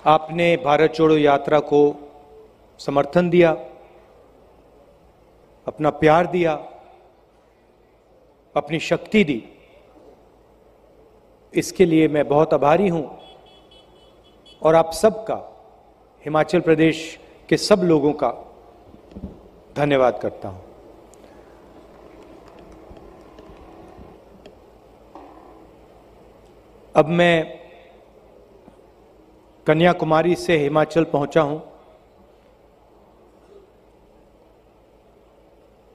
आपने भारत छोड़ो यात्रा को समर्थन दिया, अपना प्यार दिया, अपनी शक्ति दी। इसके लिए मैं बहुत आभारी हूं और आप सबका, हिमाचल प्रदेश के सब लोगों का धन्यवाद करता हूं। अब मैं कन्याकुमारी से हिमाचल पहुंचा हूं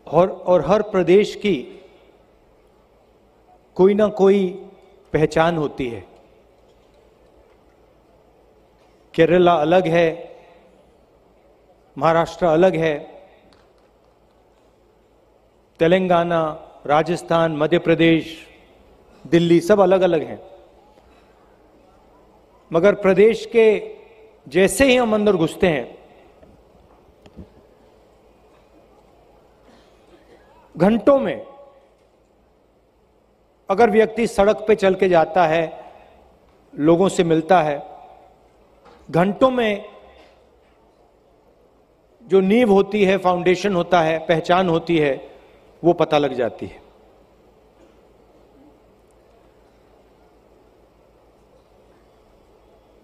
और हर प्रदेश की कोई ना कोई पहचान होती है। केरला अलग है, महाराष्ट्र अलग है, तेलंगाना, राजस्थान, मध्य प्रदेश, दिल्ली सब अलग अलग हैं। मगर प्रदेश के जैसे ही हम अंदर घुसते हैं, घंटों में अगर व्यक्ति सड़क पे चल के जाता है, लोगों से मिलता है, घंटों में जो नींव होती है, फाउंडेशन होता है, पहचान होती है, वो पता लग जाती है।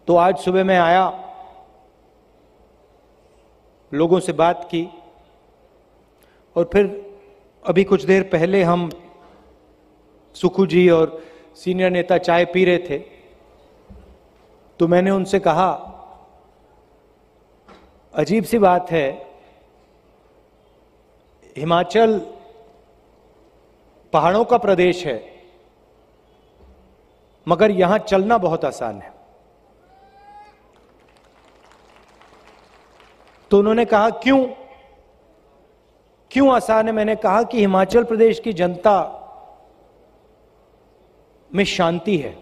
तो आज सुबह मैं आया, लोगों से बात की और फिर अभी कुछ देर पहले हम सुखू जी और सीनियर नेता चाय पी रहे थे, तो मैंने उनसे कहा, अजीब सी बात है, हिमाचल पहाड़ों का प्रदेश है, मगर यहां चलना बहुत आसान है। तो उन्होंने कहा, क्यों आसान है? मैंने कहा कि हिमाचल प्रदेश की जनता में शांति है।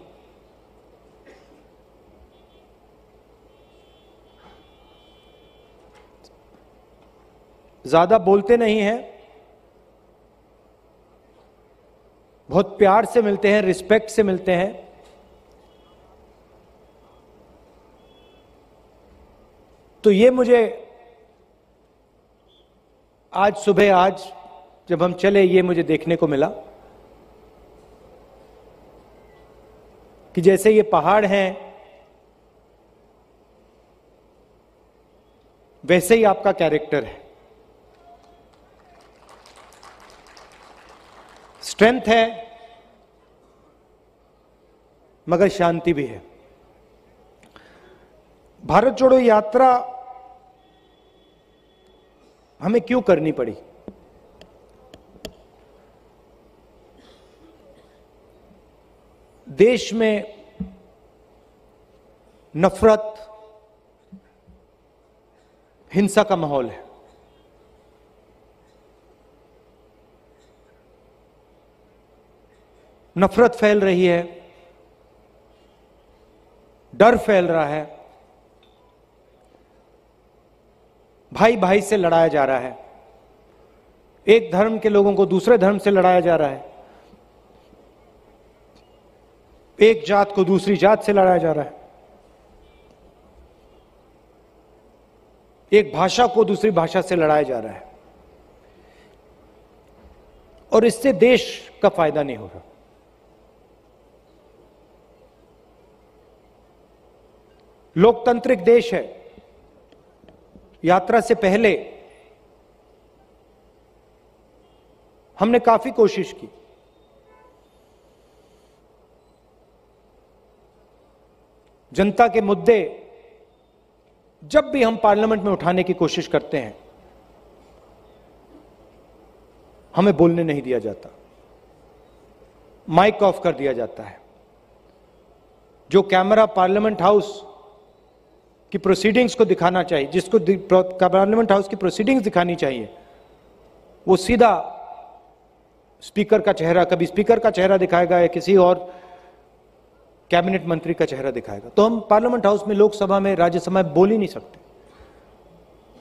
ज्यादा बोलते नहीं हैं, बहुत प्यार से मिलते हैं, रिस्पेक्ट से मिलते हैं। तो ये मुझे आज सुबह जब हम चले, ये मुझे देखने को मिला कि जैसे ये पहाड़ हैं, वैसे ही आपका कैरेक्टर है। स्ट्रेंथ है, मगर शांति भी है। भारत जोड़ो यात्रा हमें क्यों करनी पड़ी? देश में नफरत, हिंसा का माहौल है। नफरत फैल रही है, डर फैल रहा है, भाई भाई से लड़ाया जा रहा है, एक धर्म के लोगों को दूसरे धर्म से लड़ाया जा रहा है, एक जात को दूसरी जात से लड़ाया जा रहा है, एक भाषा को दूसरी भाषा से लड़ाया जा रहा है, और इससे देश का फायदा नहीं हो रहा। लोकतांत्रिक देश है। यात्रा से पहले हमने काफी कोशिश की, जनता के मुद्दे जब भी हम पार्लियामेंट में उठाने की कोशिश करते हैं, हमें बोलने नहीं दिया जाता, माइक ऑफ कर दिया जाता है। जो कैमरा पार्लियामेंट हाउस की प्रोसीडिंग्स को दिखाना चाहिए, जिसको पार्लियामेंट हाउस की प्रोसीडिंग्स दिखानी चाहिए, वो सीधा स्पीकर का चेहरा, कभी स्पीकर का चेहरा दिखाएगा या किसी और कैबिनेट मंत्री का चेहरा दिखाएगा। तो हम पार्लियामेंट हाउस में, लोकसभा में, राज्यसभा में बोल ही नहीं सकते।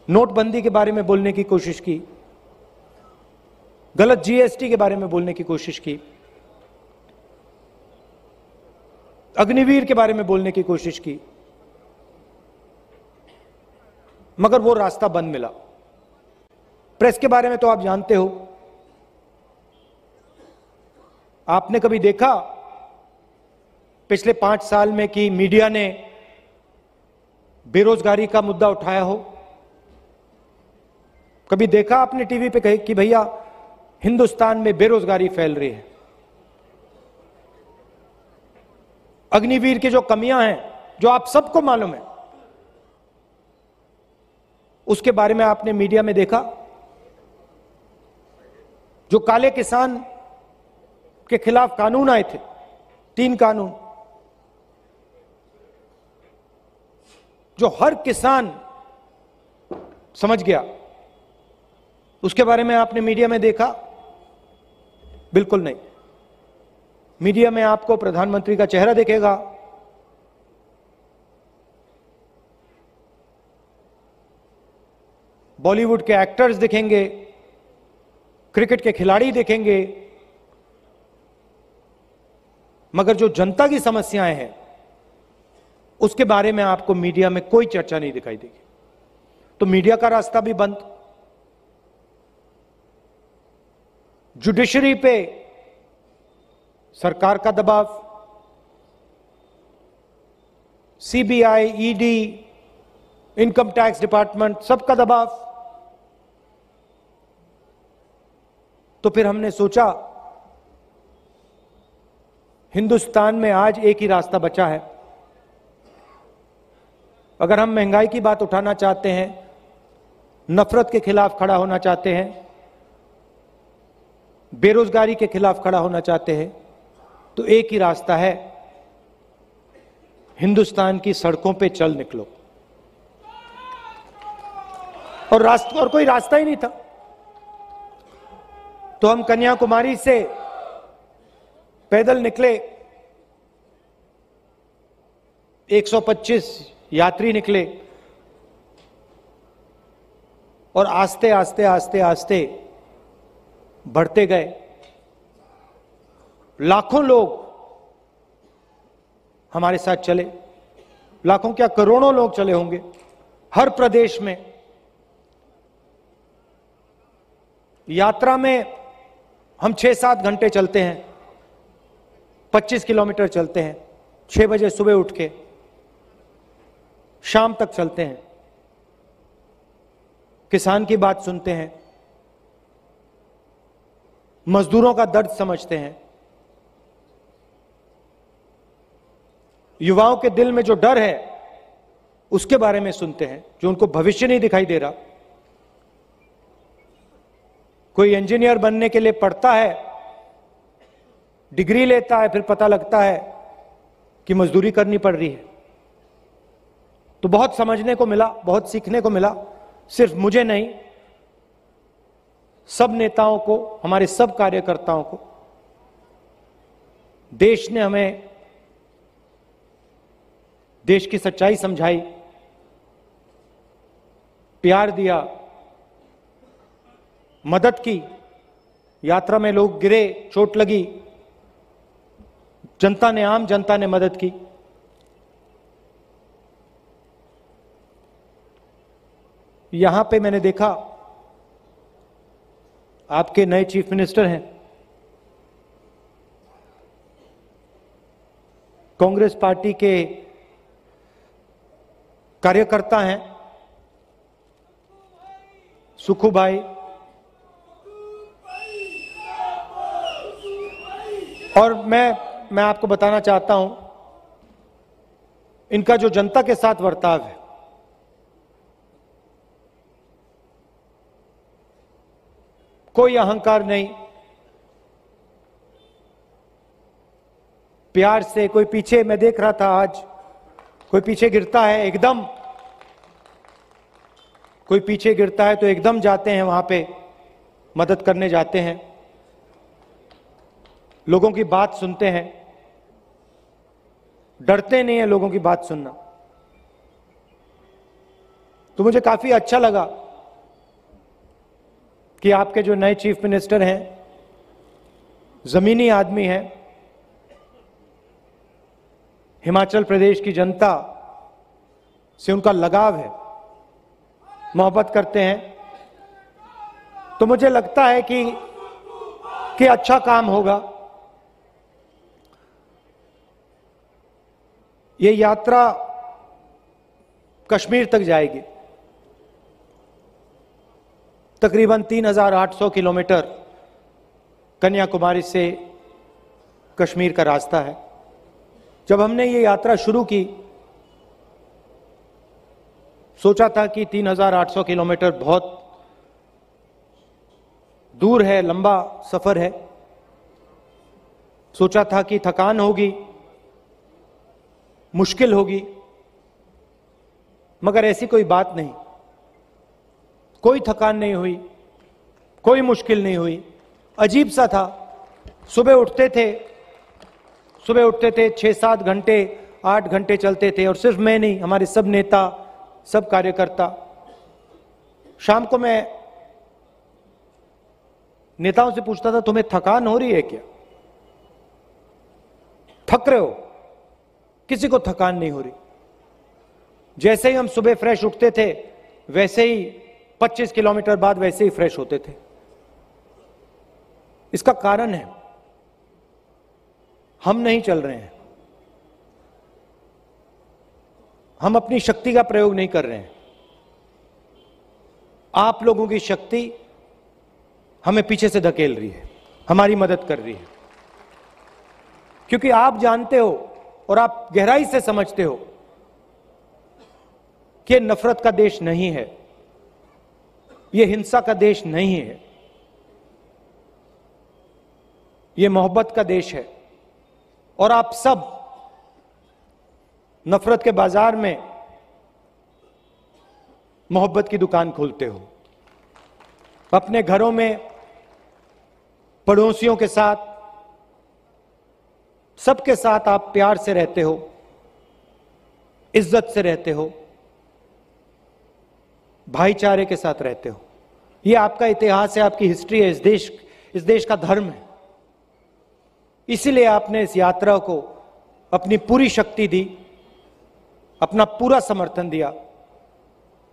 नोटबंदी के बारे में बोलने की कोशिश की, गलत जीएसटी के बारे में बोलने की कोशिश की, अग्निवीर के बारे में बोलने की कोशिश की, मगर वो रास्ता बंद मिला। प्रेस के बारे में तो आप जानते हो। आपने कभी देखा पिछले 5 साल में कि मीडिया ने बेरोजगारी का मुद्दा उठाया हो? कभी देखा आपने टीवी पे कहे कि भैया हिंदुस्तान में बेरोजगारी फैल रही है? अग्निवीर की जो कमियां हैं, जो आप सबको मालूम है, उसके बारे में आपने मीडिया में देखा? जो काले किसान के खिलाफ कानून आए थे, 3 कानून, जो हर किसान समझ गया, उसके बारे में आपने मीडिया में देखा? बिल्कुल नहीं। मीडिया में आपको प्रधानमंत्री का चेहरा दिखेगा, बॉलीवुड के एक्टर्स दिखेंगे, क्रिकेट के खिलाड़ी दिखेंगे, मगर जो जनता की समस्याएं हैं उसके बारे में आपको मीडिया में कोई चर्चा नहीं दिखाई देगी। तो मीडिया का रास्ता भी बंद। जुडिशरी पे सरकार का दबाव, CBI, ED, income tax department, सबका दबाव। तो फिर हमने सोचा हिंदुस्तान में आज एक ही रास्ता बचा है। अगर हम महंगाई की बात उठाना चाहते हैं, नफरत के खिलाफ खड़ा होना चाहते हैं, बेरोजगारी के खिलाफ खड़ा होना चाहते हैं, तो एक ही रास्ता है, हिंदुस्तान की सड़कों पे चल निकलो। और कोई रास्ता ही नहीं था। तो हम कन्याकुमारी से पैदल निकले, 125 यात्री निकले, और आस्ते आस्ते आस्ते आस्ते बढ़ते गए। लाखों लोग हमारे साथ चले, लाखों क्या करोड़ों लोग चले होंगे हर प्रदेश में। यात्रा में हम 6-7 घंटे चलते हैं, 25 किलोमीटर चलते हैं, 6 बजे सुबह उठ के शाम तक चलते हैं, किसान की बात सुनते हैं, मजदूरों का दर्द समझते हैं, युवाओं के दिल में जो डर है उसके बारे में सुनते हैं, जो उनको भविष्य नहीं दिखाई दे रहा। कोई इंजीनियर बनने के लिए पढ़ता है, डिग्री लेता है, फिर पता लगता है कि मजदूरी करनी पड़ रही है। तो बहुत समझने को मिला, बहुत सीखने को मिला, सिर्फ मुझे नहीं, सब नेताओं को, हमारे सब कार्यकर्ताओं को। देश ने हमें देश की सच्चाई समझाई, प्यार दिया, मदद की। यात्रा में लोग गिरे, चोट लगी, जनता ने, आम जनता ने मदद की। यहां पे मैंने देखा आपके नए चीफ मिनिस्टर हैं, कांग्रेस पार्टी के कार्यकर्ता हैं, सुखू भाई, और मैं आपको बताना चाहता हूं, इनका जो जनता के साथ बर्ताव है, कोई अहंकार नहीं, प्यार से। कोई पीछे, मैं देख रहा था आज, कोई पीछे गिरता है एकदम, कोई पीछे गिरता है तो एकदम जाते हैं वहां पे, मदद करने जाते हैं, लोगों की बात सुनते हैं, डरते नहीं है लोगों की बात सुनना। तो मुझे काफी अच्छा लगा कि आपके जो नए चीफ मिनिस्टर हैं जमीनी आदमी हैं, हिमाचल प्रदेश की जनता से उनका लगाव है। मोहब्बत करते हैं, तो मुझे लगता है कि अच्छा काम होगा। ये यात्रा कश्मीर तक जाएगी। तकरीबन 3,800 किलोमीटर कन्याकुमारी से कश्मीर का रास्ता है। जब हमने ये यात्रा शुरू की, सोचा था कि 3,800 किलोमीटर बहुत दूर है, लंबा सफर है। सोचा था कि थकान होगी, मुश्किल होगी, मगर ऐसी कोई बात नहीं। कोई थकान नहीं हुई, कोई मुश्किल नहीं हुई। अजीब सा था। सुबह उठते थे 6-7 घंटे 8 घंटे चलते थे, और सिर्फ मैं नहीं, हमारे सब नेता, सब कार्यकर्ता। शाम को मैं नेताओं से पूछता था, तुम्हें थकान हो रही है क्या? थक रहे हो? किसी को थकान नहीं हो रही। जैसे ही हम सुबह फ्रेश उठते थे, वैसे ही 25 किलोमीटर बाद वैसे ही फ्रेश होते थे। इसका कारण है, हम नहीं चल रहे हैं, हम अपनी शक्ति का प्रयोग नहीं कर रहे हैं। आप लोगों की शक्ति हमें पीछे से धकेल रही है, हमारी मदद कर रही है। क्योंकि आप जानते हो और आप गहराई से समझते हो कि ये नफरत का देश नहीं है, ये हिंसा का देश नहीं है, ये मोहब्बत का देश है। और आप सब नफरत के बाजार में मोहब्बत की दुकान खोलते हो। अपने घरों में पड़ोसियों के साथ, सबके साथ आप प्यार से रहते हो, इज्जत से रहते हो, भाईचारे के साथ रहते हो। यह आपका इतिहास है, आपकी हिस्ट्री है, इस देश का धर्म है। इसीलिए आपने इस यात्रा को अपनी पूरी शक्ति दी, अपना पूरा समर्थन दिया।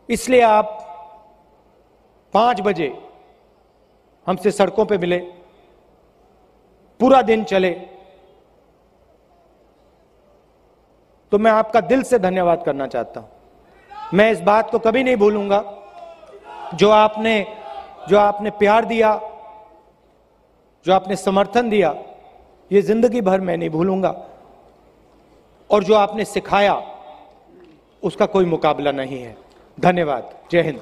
इसलिए आप 5 बजे हमसे सड़कों पे मिले, पूरा दिन चले। तो मैं आपका दिल से धन्यवाद करना चाहता हूं। मैं इस बात को कभी नहीं भूलूंगा, जो आपने प्यार दिया, जो आपने समर्थन दिया, ये जिंदगी भर मैं नहीं भूलूंगा। और जो आपने सिखाया, उसका कोई मुकाबला नहीं है। धन्यवाद। जय हिंद।